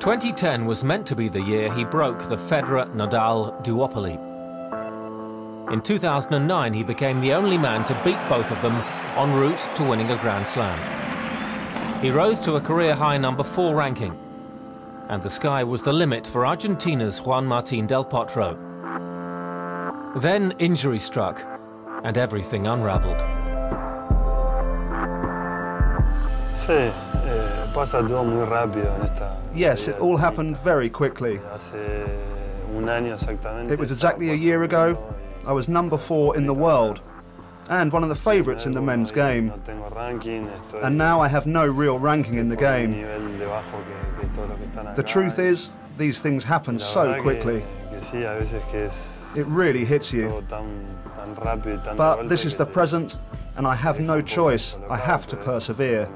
2010 was meant to be the year he broke the Federer-Nadal duopoly. In 2009, he became the only man to beat both of them en route to winning a Grand Slam. He rose to a career-high #4 ranking, and the sky was the limit for Argentina's Juan Martín del Potro. Then injury struck, and everything unraveled. Yes, it all happened very quickly. It was exactly a year ago. I was #4 in the world, and one of the favourites in the men's game. And now I have no real ranking in the game. The truth is, these things happen so quickly. It really hits you. But this is the present, and I have no choice. I have to persevere.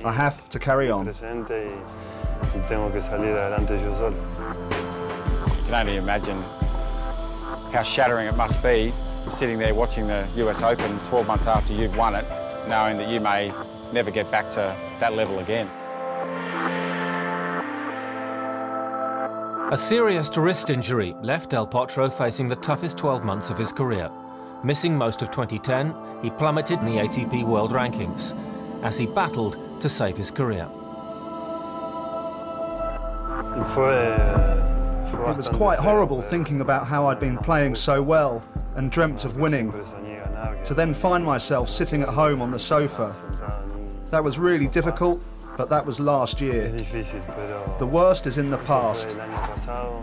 I have to carry on. You can only imagine how shattering it must be sitting there watching the US Open 12 months after you've won it, knowing that you may never get back to that level again. A serious wrist injury left Del Potro facing the toughest 12 months of his career. Missing most of 2010, he plummeted in the ATP World Rankings as he battled to save his career. It was quite horrible thinking about how I'd been playing so well and dreamt of winning, to then find myself sitting at home on the sofa. That was really difficult, but that was last year. The worst is in the past.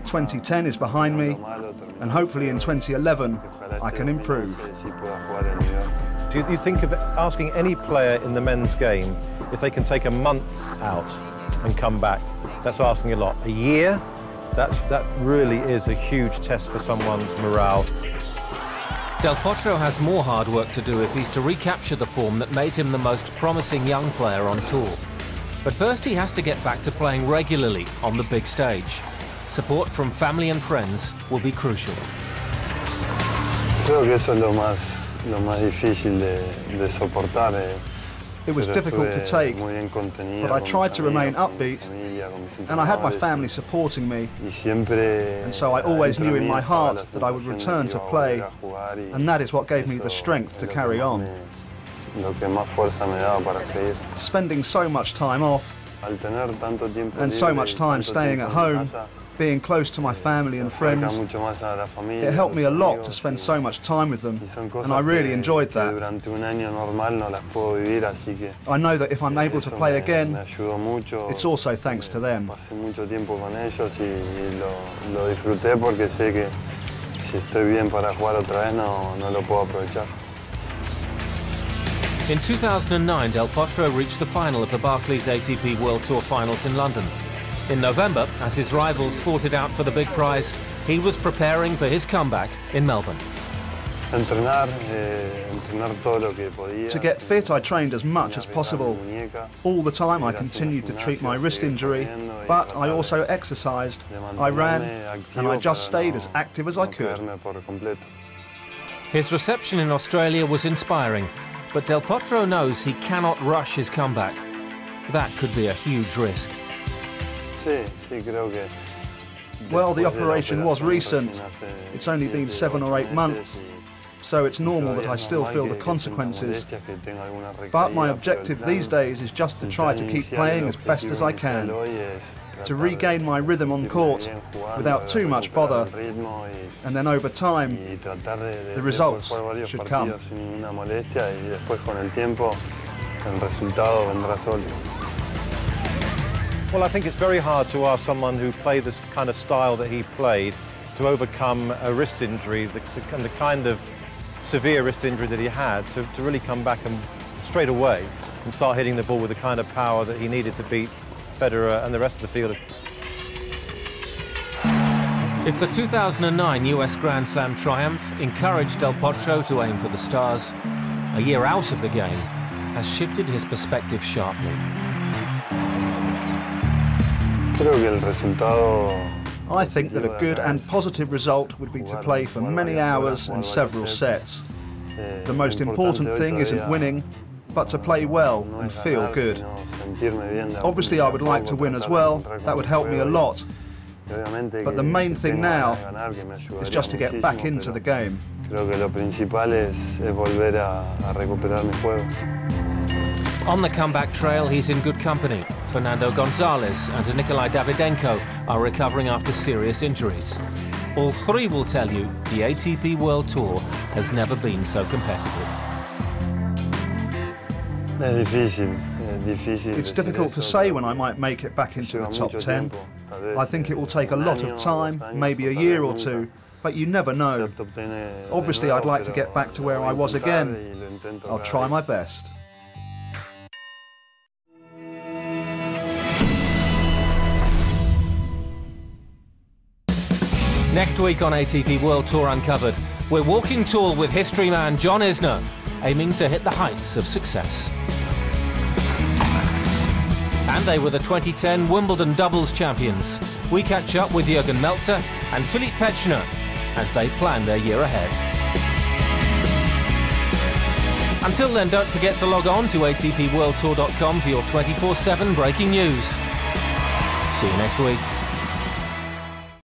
2010 is behind me, and hopefully in 2011 I can improve. Do you think of asking any player in the men's game if they can take a month out and come back? That's asking a lot. A year? That really is a huge test for someone's morale. Del Potro has more hard work to do if he's to recapture the form that made him the most promising young player on tour. But first he has to get back to playing regularly on the big stage. Support from family and friends will be crucial. It was difficult to take, but I tried to remain upbeat, and I had my family supporting me, and so I always knew in my heart that I would return to play, and that is what gave me the strength to carry on. Spending so much time off, and so much time staying at home, being close to my family and friends, it helped me a lot to spend so much time with them, and I really enjoyed that. I know that if I'm able to play again, it's also thanks to them. In 2009, Del Potro reached the final of the Barclays ATP World Tour Finals in London. In November, as his rivals fought it out for the big prize, he was preparing for his comeback in Melbourne. To get fit, I trained as much as possible. All the time I continued to treat my wrist injury, but I also exercised. I ran, and I just stayed as active as I could. His reception in Australia was inspiring, but Del Potro knows he cannot rush his comeback. That could be a huge risk. Well, the operation was recent. It's only been 7 or 8 months, so it's normal that I still feel the consequences. But my objective these days is just to try to keep playing as best as I can, to regain my rhythm on court without too much bother, and then over time, the results should come. Well, I think it's very hard to ask someone who played this kind of style that he played to overcome a wrist injury, the kind of severe wrist injury that he had, to really come back and straight away and start hitting the ball with the kind of power that he needed to beat Federer and the rest of the field. If the 2009 US Grand Slam triumph encouraged Del Potro to aim for the stars, a year out of the game has shifted his perspective sharply. I think that a good and positive result would be to play for many hours and several sets. The most important thing isn't winning, but to play well and feel good. Obviously I would like to win as well, that would help me a lot, but the main thing now is just to get back into the game. On the comeback trail, he's in good company. Fernando Gonzalez and Nikolai Davydenko are recovering after serious injuries. All three will tell you the ATP World Tour has never been so competitive. It's difficult to say when I might make it back into the top 10. I think it will take a lot of time, maybe a year or two, but you never know. Obviously I'd like to get back to where I was again. I'll try my best. Next week on ATP World Tour Uncovered, we're walking tall with history man John Isner, aiming to hit the heights of success. And they were the 2010 Wimbledon doubles champions. We catch up with Jürgen Melzer and Philipp Petschner as they plan their year ahead. Until then, don't forget to log on to atpworldtour.com for your 24/7 breaking news. See you next week.